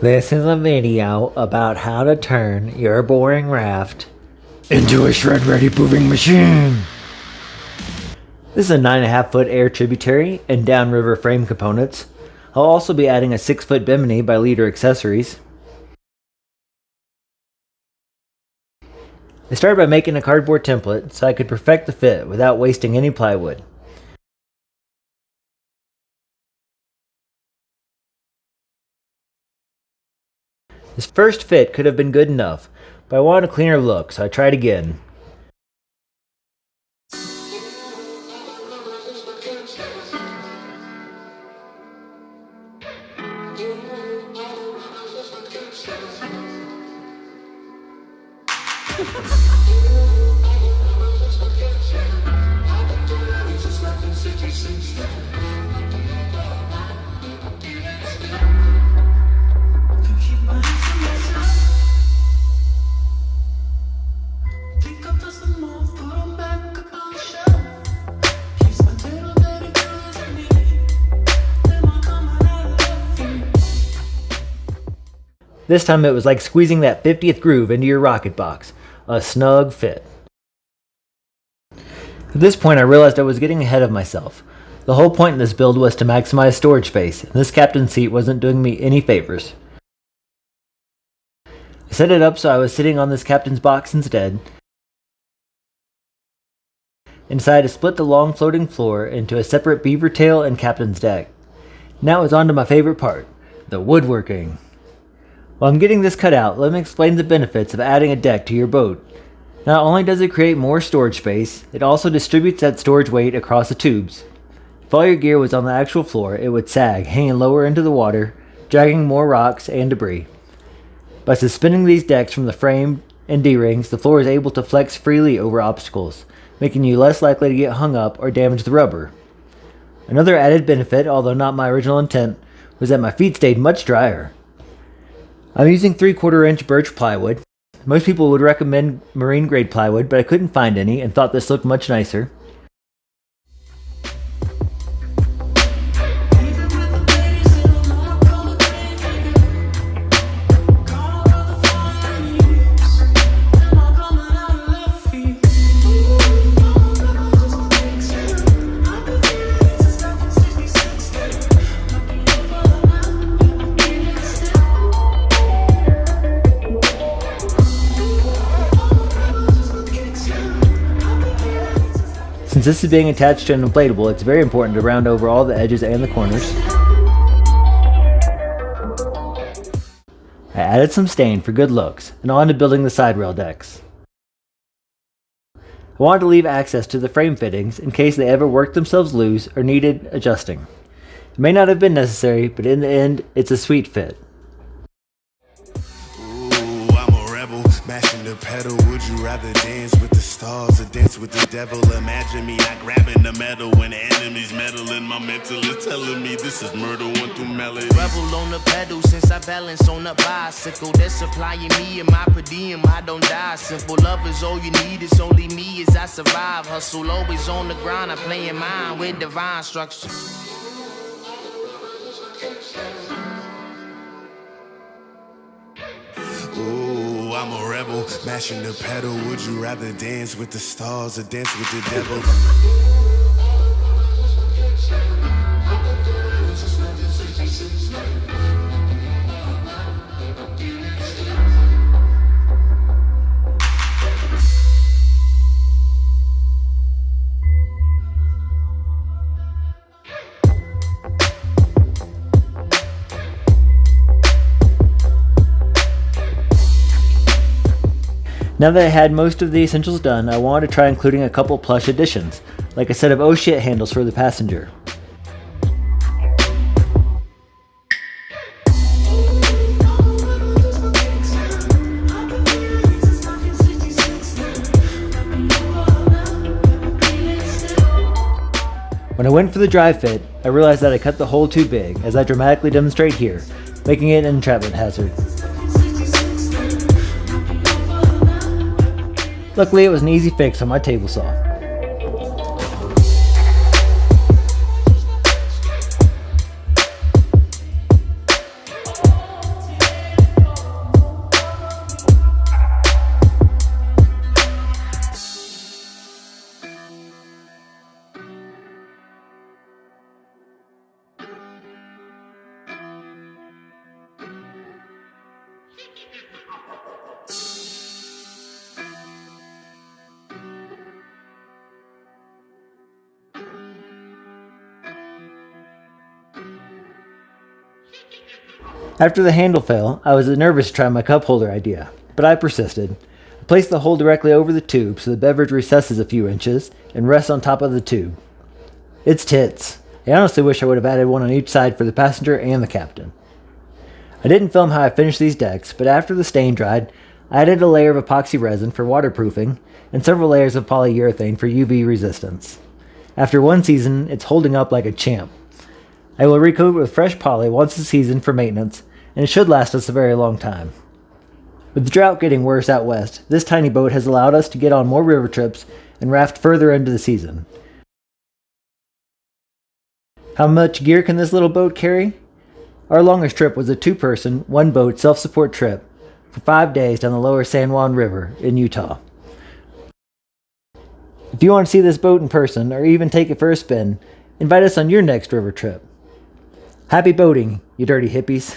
This is a video about how to turn your boring raft into a shred-ready moving machine. This is a 9.5-foot air tributary and downriver frame components. I'll also be adding a 6-foot bimini by Leader Accessories. I started by making a cardboard template so I could perfect the fit without wasting any plywood. This first fit could have been good enough, but I wanted a cleaner look, so I tried again. This time it was like squeezing that 50th groove into your rocket box. A snug fit. At this point I realized I was getting ahead of myself. The whole point in this build was to maximize storage space, and this captain's seat wasn't doing me any favors. I set it up so I was sitting on this captain's box instead, and decided to split the long floating floor into a separate beaver tail and captain's deck. Now it's on to my favorite part, the woodworking. While I'm getting this cut out, let me explain the benefits of adding a deck to your boat. Not only does it create more storage space, it also distributes that storage weight across the tubes. If all your gear was on the actual floor, it would sag, hanging lower into the water, dragging more rocks and debris. By suspending these decks from the frame and D-rings, the floor is able to flex freely over obstacles, making you less likely to get hung up or damage the rubber. Another added benefit, although not my original intent, was that my feet stayed much drier. I'm using 3/4 inch birch plywood. Most people would recommend marine grade plywood, but I couldn't find any and thought this looked much nicer. Since this is being attached to an inflatable, it's very important to round over all the edges and the corners. I added some stain for good looks, and on to building the side rail decks. I wanted to leave access to the frame fittings in case they ever worked themselves loose or needed adjusting. It may not have been necessary, but in the end, it's a sweet fit. Mashing the pedal, would you rather dance with the stars or dance with the devil? Imagine me not grabbing the metal when the enemy's meddling. My mental is telling me this is murder one through melody. Rebel on the pedal since I balance on a bicycle. They're supplying me and my per diem, I don't die. Simple love is all you need, it's only me as I survive. Hustle always on the grind, I'm playing mine with divine structure. Ooh, I'm a rebel, mashing the pedal. Would you rather dance with the stars or dance with the devil? Now that I had most of the essentials done, I wanted to try including a couple plush additions, like a set of oh shit handles for the passenger. When I went for the dry fit, I realized that I cut the hole too big, as I dramatically demonstrate here, making it an entrapment hazard. Luckily, it was an easy fix on my table saw. After the handle fell, I was nervous to try my cup holder idea, but I persisted. I placed the hole directly over the tube so the beverage recesses a few inches and rests on top of the tube. It's tits. I honestly wish I would have added one on each side for the passenger and the captain. I didn't film how I finished these decks, but after the stain dried, I added a layer of epoxy resin for waterproofing and several layers of polyurethane for UV resistance. After one season, it's holding up like a champ. I will recoat it with fresh poly once a season for maintenance, and it should last us a very long time. With the drought getting worse out west, this tiny boat has allowed us to get on more river trips and raft further into the season. How much gear can this little boat carry? Our longest trip was a 2-person, 1-boat self-support trip for 5 days down the lower San Juan River in Utah. If you want to see this boat in person or even take it for a spin, invite us on your next river trip. Happy boating, you dirty hippies.